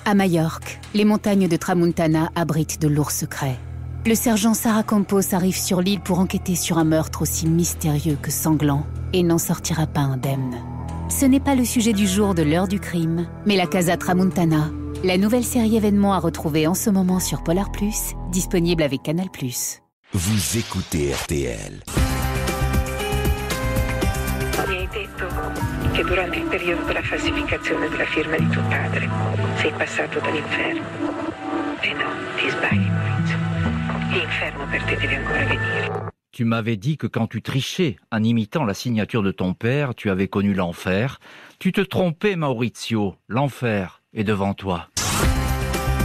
À Majorque, les montagnes de Tramuntana abritent de lourds secrets. Le sergent Sarah Campos arrive sur l'île pour enquêter sur un meurtre aussi mystérieux que sanglant et n'en sortira pas indemne. Ce n'est pas le sujet du jour de l'heure du crime, mais la Casa Tramuntana, la nouvelle série événement à retrouver en ce moment sur Polar+, disponible avec Canal+. Vous écoutez RTL. Mi hai detto che durante il periodo della falsificazione della firma di tuo padre sei passato dall'inferno. E no, ti sbagli, Maurizio. L'inferno per te deve ancora venire. Tu m'avais dit que quand tu trichais en imitant la signature de ton père, tu avais connu l'enfer. Tu te trompais, Maurizio. L'enfer est devant toi.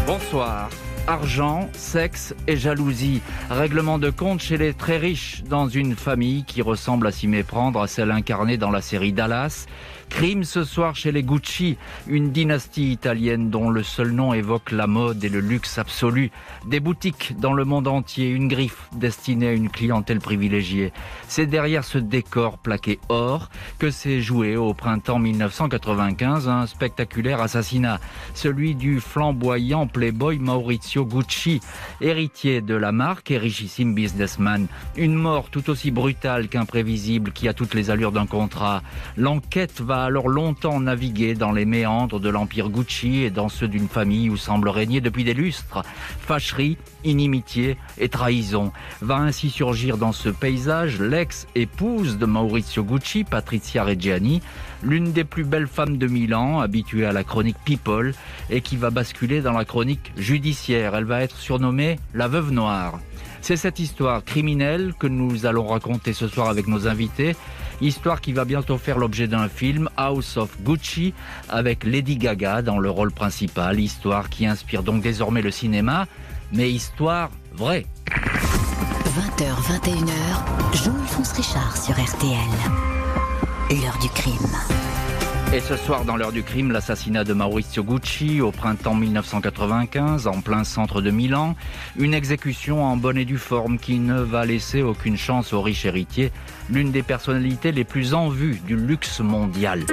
Bonsoir. Argent, sexe et jalousie. Règlement de compte chez les très riches dans une famille qui ressemble à s'y méprendre à celle incarnée dans la série Dallas. Crime ce soir chez les Gucci, une dynastie italienne dont le seul nom évoque la mode et le luxe absolu. Des boutiques dans le monde entier, une griffe destinée à une clientèle privilégiée. C'est derrière ce décor plaqué or que s'est joué au printemps 1995 un spectaculaire assassinat. Celui du flamboyant playboy Maurizio Gucci, héritier de la marque et richissime businessman. Une mort tout aussi brutale qu'imprévisible qui a toutes les allures d'un contrat. L'enquête va alors longtemps naviguer dans les méandres de l'empire Gucci et dans ceux d'une famille où semble régner depuis des lustres. Fâcherie, inimitié et trahison. Va ainsi surgir dans ce paysage l'ex-épouse de Maurizio Gucci, Patrizia Reggiani, l'une des plus belles femmes de Milan, habituée à la chronique People et qui va basculer dans la chronique judiciaire. Elle va être surnommée la Veuve Noire. C'est cette histoire criminelle que nous allons raconter ce soir avec nos invités. Histoire qui va bientôt faire l'objet d'un film, House of Gucci, avec Lady Gaga dans le rôle principal. Histoire qui inspire donc désormais le cinéma, mais histoire vraie. 20h, 21h, Jean-Alphonse Richard sur RTL. L'heure du crime. Et ce soir, dans l'heure du crime, l'assassinat de Maurizio Gucci au printemps 1995, en plein centre de Milan. Une exécution en bonne et due forme qui ne va laisser aucune chance au riche héritier, l'une des personnalités les plus en vue du luxe mondial.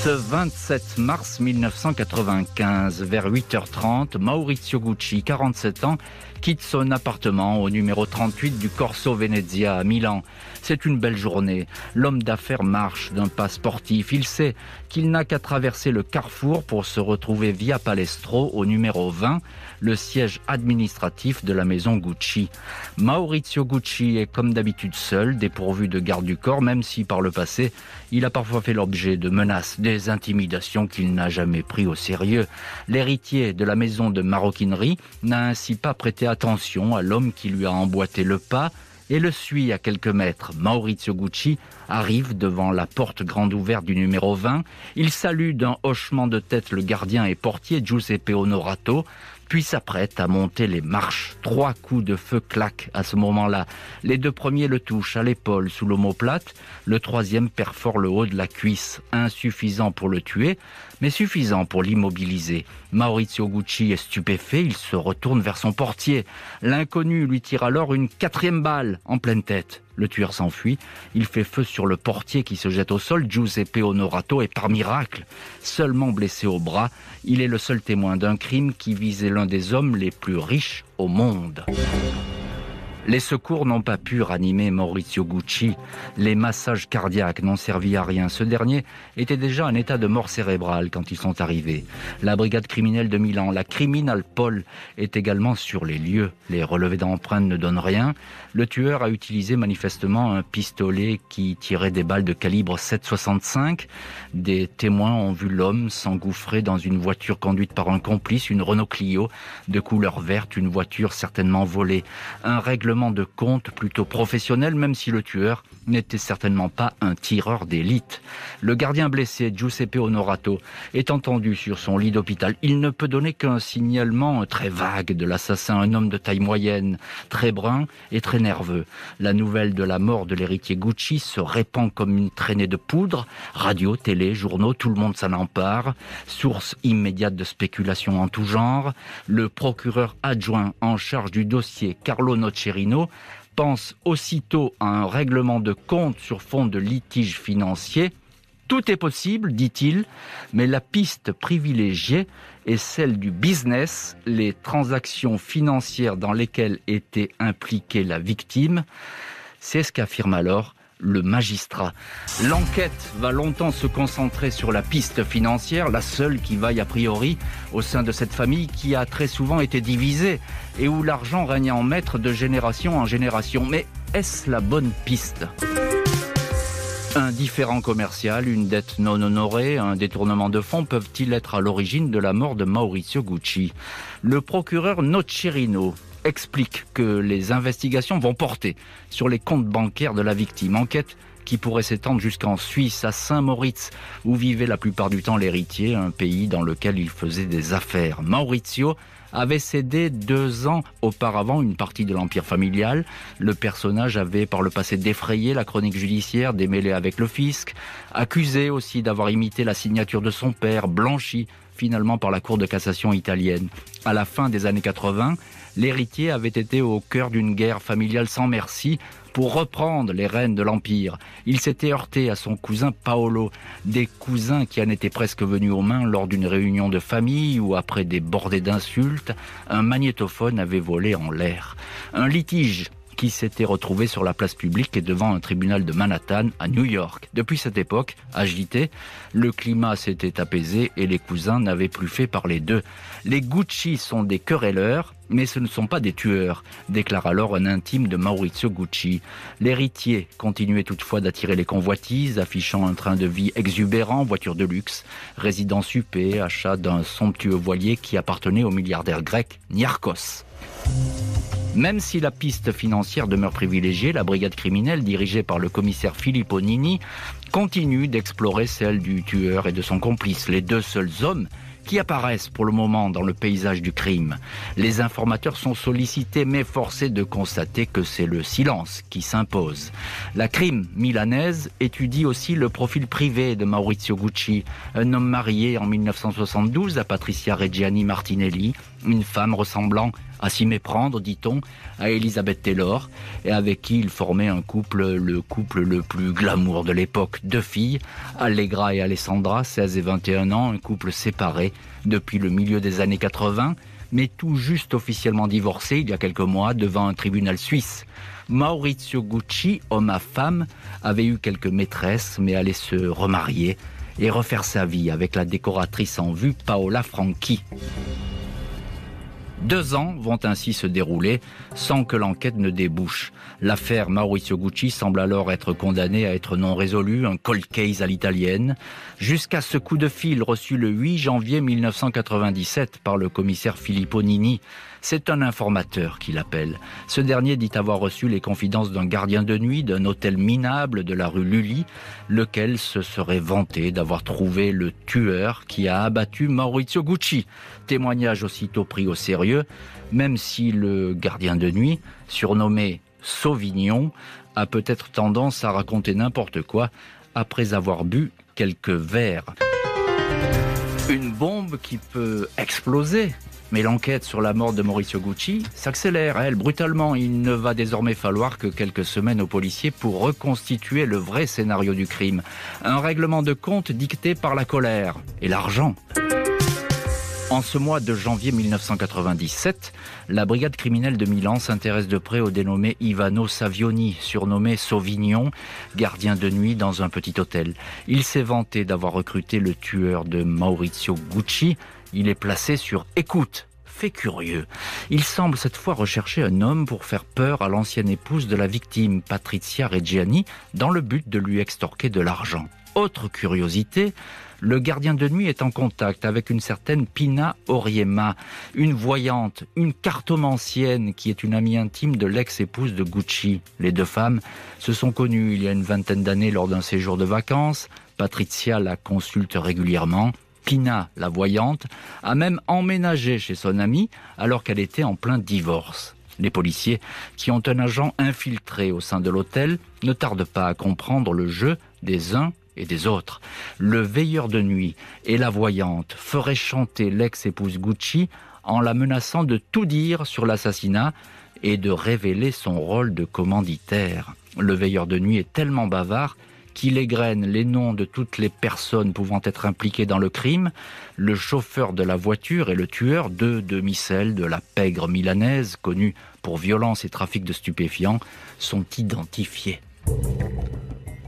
Ce 27 mars 1995, vers 8h30, Maurizio Gucci, 47 ans, quitte son appartement au numéro 38 du Corso Venezia à Milan. C'est une belle journée. L'homme d'affaires marche d'un pas sportif. Il sait qu'il n'a qu'à traverser le carrefour pour se retrouver via Palestro au numéro 20, le siège administratif de la maison Gucci. Maurizio Gucci est comme d'habitude seul, dépourvu de garde du corps, même si par le passé, il a parfois fait l'objet de menaces, des intimidations qu'il n'a jamais pris au sérieux. L'héritier de la maison de maroquinerie n'a ainsi pas prêté attention à l'homme qui lui a emboîté le pas et le suit à quelques mètres. Maurizio Gucci arrive devant la porte grande ouverte du numéro 20. Il salue d'un hochement de tête le gardien et portier Giuseppe Onorato, puis s'apprête à monter les marches. 3 coups de feu claquent à ce moment-là. Les 2 premiers le touchent à l'épaule sous l'omoplate, le 3e perfore le haut de la cuisse, insuffisant pour le tuer, mais suffisant pour l'immobiliser. Maurizio Gucci est stupéfait, il se retourne vers son portier. L'inconnu lui tire alors une 4e balle en pleine tête. Le tueur s'enfuit, il fait feu sur le portier qui se jette au sol. Giuseppe Onorato est par miracle seulement blessé au bras. Il est le seul témoin d'un crime qui visait l'un des hommes les plus riches au monde. Les secours n'ont pas pu ranimer Maurizio Gucci. Les massages cardiaques n'ont servi à rien. Ce dernier était déjà en état de mort cérébrale quand ils sont arrivés. La brigade criminelle de Milan, la Criminalpol, est également sur les lieux. Les relevés d'empreintes ne donnent rien. Le tueur a utilisé manifestement un pistolet qui tirait des balles de calibre 7,65. Des témoins ont vu l'homme s'engouffrer dans une voiture conduite par un complice, une Renault Clio de couleur verte, une voiture certainement volée. Un règlement de compte plutôt professionnel, même si le tueur n'était certainement pas un tireur d'élite. Le gardien blessé, Giuseppe Onorato, est entendu sur son lit d'hôpital. Il ne peut donner qu'un signalement très vague de l'assassin, un homme de taille moyenne, très brun et très nerveux. La nouvelle de la mort de l'héritier Gucci se répand comme une traînée de poudre. Radio, télé, journaux, tout le monde s'en empare. Source immédiate de spéculation en tout genre. Le procureur adjoint en charge du dossier, Carlo Nocerino, pense aussitôt à un règlement de compte sur fond de litige financier. Tout est possible, dit-il, mais la piste privilégiée est celle du business, les transactions financières dans lesquelles était impliquée la victime. C'est ce qu'affirme alors le magistrat. L'enquête va longtemps se concentrer sur la piste financière, la seule qui vaille a priori au sein de cette famille qui a très souvent été divisée et où l'argent règne en maître de génération en génération. Mais est-ce la bonne piste ? Un différend commercial, une dette non honorée, un détournement de fonds peuvent-ils être à l'origine de la mort de Maurizio Gucci ? Le procureur Nocerino explique que les investigations vont porter sur les comptes bancaires de la victime. Enquête qui pourrait s'étendre jusqu'en Suisse, à Saint-Moritz, où vivait la plupart du temps l'héritier, un pays dans lequel il faisait des affaires. Maurizio avait cédé 2 ans auparavant une partie de l'empire familial. Le personnage avait par le passé défrayé la chronique judiciaire, démêlé avec le fisc, accusé aussi d'avoir imité la signature de son père, blanchi finalement par la Cour de cassation italienne. À la fin des années 80, l'héritier avait été au cœur d'une guerre familiale sans merci pour reprendre les rênes de l'Empire. Il s'était heurté à son cousin Paolo, des cousins qui en étaient presque venus aux mains lors d'une réunion de famille où, après des bordées d'insultes, un magnétophone avait volé en l'air. Un litige qui s'était retrouvé sur la place publique et devant un tribunal de Manhattan à New York. Depuis cette époque, agité, le climat s'était apaisé et les cousins n'avaient plus fait parler d'eux. Les Gucci sont des querelleurs, mais ce ne sont pas des tueurs, déclare alors un intime de Maurizio Gucci. L'héritier continuait toutefois d'attirer les convoitises, affichant un train de vie exubérant, voiture de luxe, résidence huppée, achat d'un somptueux voilier qui appartenait au milliardaire grec Niarchos. Même si la piste financière demeure privilégiée, la brigade criminelle dirigée par le commissaire Filippo Nini continue d'explorer celle du tueur et de son complice, les 2 seuls hommes qui apparaissent pour le moment dans le paysage du crime. Les informateurs sont sollicités mais forcés de constater que c'est le silence qui s'impose. La crime milanaise étudie aussi le profil privé de Maurizio Gucci, un homme marié en 1972 à Patricia Reggiani Martinelli, une femme ressemblant à s'y méprendre, dit-on, à Elizabeth Taylor, et avec qui il formait le couple le plus glamour de l'époque. 2 filles, Allegra et Alessandra, 16 et 21 ans, un couple séparé depuis le milieu des années 80, mais tout juste officiellement divorcé il y a quelques mois devant un tribunal suisse. Maurizio Gucci, homme à femme, avait eu quelques maîtresses, mais allait se remarier et refaire sa vie avec la décoratrice en vue Paola Franchi. 2 ans vont ainsi se dérouler sans que l'enquête ne débouche. L'affaire Maurizio Gucci semble alors être condamnée à être non résolue, un cold case à l'italienne, jusqu'à ce coup de fil reçu le 8 janvier 1997 par le commissaire Filippo Nini. C'est un informateur qui l'appelle. Ce dernier dit avoir reçu les confidences d'un gardien de nuit d'un hôtel minable de la rue Lully, lequel se serait vanté d'avoir trouvé le tueur qui a abattu Maurizio Gucci. Témoignage aussitôt pris au sérieux, même si le gardien de nuit, surnommé Sauvignon, a peut-être tendance à raconter n'importe quoi après avoir bu quelques verres. Une bombe qui peut exploser. Mais l'enquête sur la mort de Maurizio Gucci s'accélère, elle, brutalement. Il ne va désormais falloir que quelques semaines aux policiers pour reconstituer le vrai scénario du crime. Un règlement de compte dicté par la colère et l'argent. En ce mois de janvier 1997, la brigade criminelle de Milan s'intéresse de près au dénommé Ivano Savioni, surnommé Sauvignon, gardien de nuit dans un petit hôtel. Il s'est vanté d'avoir recruté le tueur de Maurizio Gucci. Il est placé sur écoute. Fait curieux. Il semble cette fois rechercher un homme pour faire peur à l'ancienne épouse de la victime, Patricia Reggiani, dans le but de lui extorquer de l'argent. Autre curiosité, le gardien de nuit est en contact avec une certaine Pina Auriemma, une voyante, une cartomancienne qui est une amie intime de l'ex-épouse de Gucci. Les 2 femmes se sont connues il y a une vingtaine d'années lors d'un séjour de vacances. Patricia la consulte régulièrement. Pina, la voyante, a même emménagé chez son amie alors qu'elle était en plein divorce. Les policiers, qui ont un agent infiltré au sein de l'hôtel, ne tardent pas à comprendre le jeu des uns et des autres. Le veilleur de nuit et la voyante feraient chanter l'ex-épouse Gucci en la menaçant de tout dire sur l'assassinat et de révéler son rôle de commanditaire. Le veilleur de nuit est tellement bavard qu'il égrène les noms de toutes les personnes pouvant être impliquées dans le crime. Le chauffeur de la voiture et le tueur, deux demi-sels de la pègre milanaise, connus pour violence et trafic de stupéfiants, sont identifiés.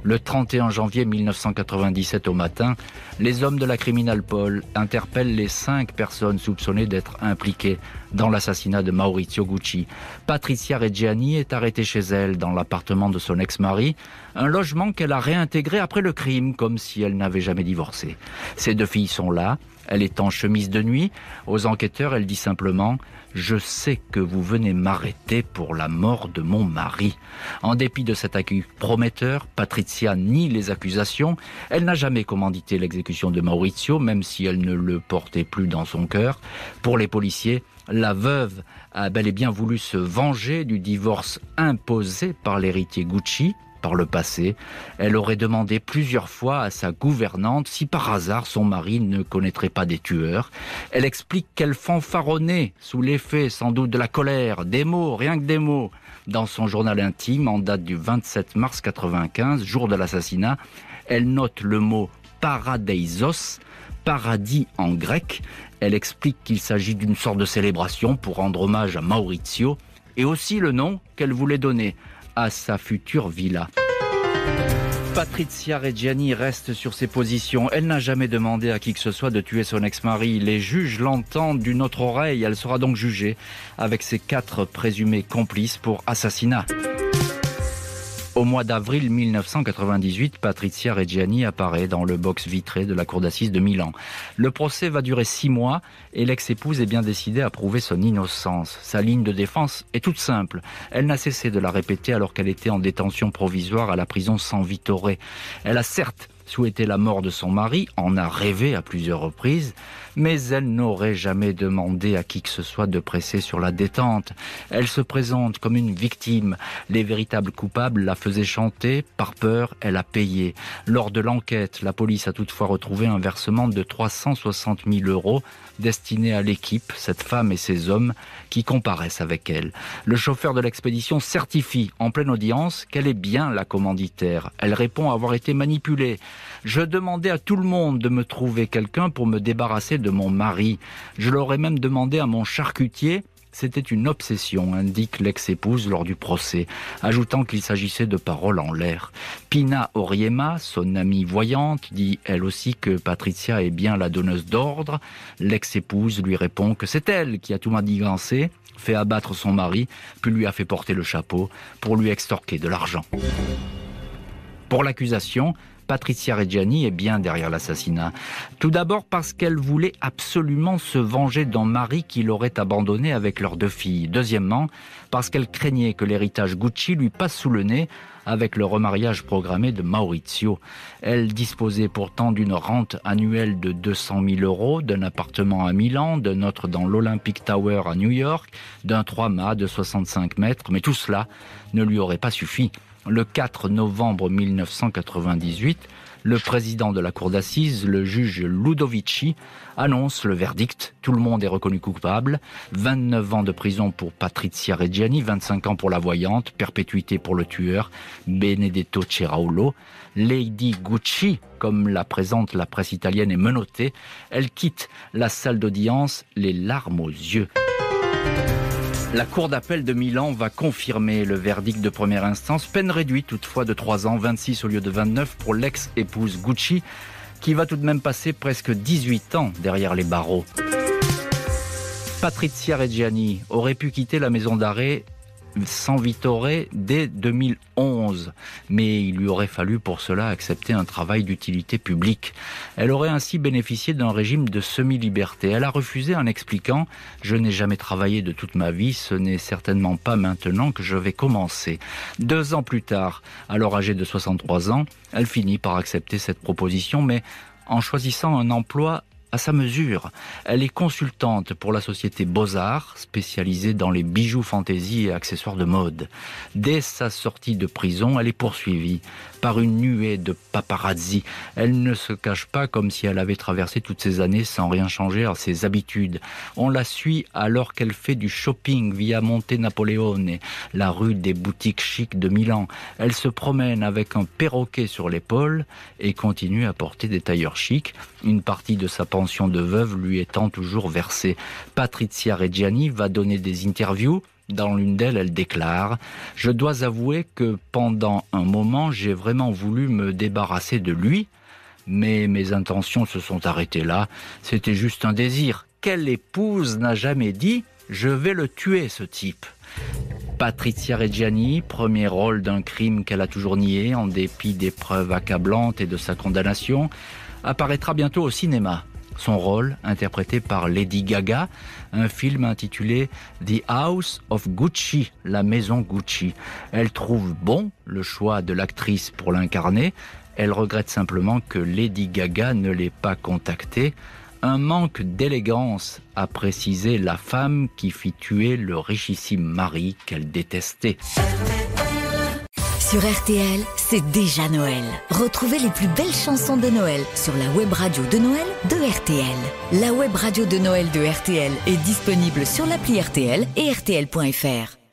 Le 31 janvier 1997 au matin, les hommes de la Criminalpol interpellent les 5 personnes soupçonnées d'être impliquées dans l'assassinat de Maurizio Gucci. Patrizia Reggiani est arrêtée chez elle, dans l'appartement de son ex-mari, un logement qu'elle a réintégré après le crime, comme si elle n'avait jamais divorcé. Ses 2 filles sont là, elle est en chemise de nuit. Aux enquêteurs, elle dit simplement « Je sais que vous venez m'arrêter pour la mort de mon mari ». En dépit de cet accueil prometteur, Patrizia nie les accusations. Elle n'a jamais commandité l'exécution de Maurizio, même si elle ne le portait plus dans son cœur. Pour les policiers, la veuve a bel et bien voulu se venger du divorce imposé par l'héritier Gucci. Par le passé, elle aurait demandé plusieurs fois à sa gouvernante si par hasard son mari ne connaîtrait pas des tueurs. Elle explique qu'elle fanfaronnait sous l'effet sans doute de la colère, des mots, rien que des mots. Dans son journal intime, en date du 27 mars 1995, jour de l'assassinat, elle note le mot « paradeisos », paradis en grec. Elle explique qu'il s'agit d'une sorte de célébration pour rendre hommage à Maurizio, et aussi le nom qu'elle voulait donner à sa future villa. Patrizia Reggiani reste sur ses positions. Elle n'a jamais demandé à qui que ce soit de tuer son ex-mari. Les juges l'entendent d'une autre oreille. Elle sera donc jugée avec ses 4 présumés complices pour assassinat. Au mois d'avril 1998, Patrizia Reggiani apparaît dans le box vitré de la cour d'assises de Milan. Le procès va durer 6 mois et l'ex-épouse est bien décidée à prouver son innocence. Sa ligne de défense est toute simple. Elle n'a cessé de la répéter alors qu'elle était en détention provisoire à la prison San Vittore. Elle a certes souhaité la mort de son mari, en a rêvé à plusieurs reprises, mais elle n'aurait jamais demandé à qui que ce soit de presser sur la détente. Elle se présente comme une victime. Les véritables coupables la faisaient chanter. Par peur, elle a payé. Lors de l'enquête, la police a toutefois retrouvé un versement de 360 000 € destiné à l'équipe, cette femme et ces hommes qui comparaissent avec elle. Le chauffeur de l'expédition certifie en pleine audience qu'elle est bien la commanditaire. Elle répond avoir été manipulée. Je demandais à tout le monde de me trouver quelqu'un pour me débarrasser de mon mari. Je l'aurais même demandé à mon charcutier. C'était une obsession, indique l'ex-épouse lors du procès, ajoutant qu'il s'agissait de paroles en l'air. Pina Oriema, son amie voyante, dit elle aussi que Patrizia est bien la donneuse d'ordre. L'ex-épouse lui répond que c'est elle qui a tout manigancé, fait abattre son mari, puis lui a fait porter le chapeau pour lui extorquer de l'argent. Pour l'accusation, Patrizia Reggiani est bien derrière l'assassinat. Tout d'abord parce qu'elle voulait absolument se venger d'un mari qui l'aurait abandonnée avec leurs 2 filles. Deuxièmement, parce qu'elle craignait que l'héritage Gucci lui passe sous le nez avec le remariage programmé de Maurizio. Elle disposait pourtant d'une rente annuelle de 200 000 €, d'un appartement à Milan, d'un autre dans l'Olympic Tower à New York, d'un 3-mâts de 65 mètres, mais tout cela ne lui aurait pas suffi. Le 4 novembre 1998, le président de la cour d'assises, le juge Ludovici, annonce le verdict. Tout le monde est reconnu coupable. 29 ans de prison pour Patrizia Reggiani, 25 ans pour la voyante, perpétuité pour le tueur, Benedetto Ceraulo. Lady Gucci, comme la présente la presse italienne, est menottée. Elle quitte la salle d'audience, les larmes aux yeux. La cour d'appel de Milan va confirmer le verdict de première instance, peine réduite toutefois de 3 ans, 26 au lieu de 29 pour l'ex-épouse Gucci, qui va tout de même passer presque 18 ans derrière les barreaux. Patrizia Reggiani aurait pu quitter la maison d'arrêt San Vittore dès 2011, mais il lui aurait fallu pour cela accepter un travail d'utilité publique. Elle aurait ainsi bénéficié d'un régime de semi-liberté. Elle a refusé en expliquant « Je n'ai jamais travaillé de toute ma vie, ce n'est certainement pas maintenant que je vais commencer ». 2 ans plus tard, alors âgée de 63 ans, elle finit par accepter cette proposition, mais en choisissant un emploi à sa mesure. Elle est consultante pour la société Beaux-Arts, spécialisée dans les bijoux fantaisie et accessoires de mode. Dès sa sortie de prison, elle est poursuivie par une nuée de paparazzi. Elle ne se cache pas comme si elle avait traversé toutes ces années sans rien changer à ses habitudes. On la suit alors qu'elle fait du shopping via Monte Napoleone, la rue des boutiques chics de Milan. Elle se promène avec un perroquet sur l'épaule et continue à porter des tailleurs chics, une partie de sa pension de veuve lui étant toujours versée. Patrizia Reggiani va donner des interviews. Dans l'une d'elles, elle déclare « Je dois avouer que pendant un moment, j'ai vraiment voulu me débarrasser de lui, mais mes intentions se sont arrêtées là. C'était juste un désir. Quelle épouse n'a jamais dit « Je vais le tuer, ce type ?» Patrizia Reggiani, premier rôle d'un crime qu'elle a toujours nié, en dépit des preuves accablantes et de sa condamnation, apparaîtra bientôt au cinéma. Son rôle, interprété par Lady Gaga, un film intitulé The House of Gucci, la maison Gucci. Elle trouve bon le choix de l'actrice pour l'incarner. Elle regrette simplement que Lady Gaga ne l'ait pas contactée. Un manque d'élégance, a précisé la femme qui fit tuer le richissime mari qu'elle détestait. Sur RTL, c'est déjà Noël. Retrouvez les plus belles chansons de Noël sur la web radio de Noël de RTL. La web radio de Noël de RTL est disponible sur l'appli RTL et RTL.fr.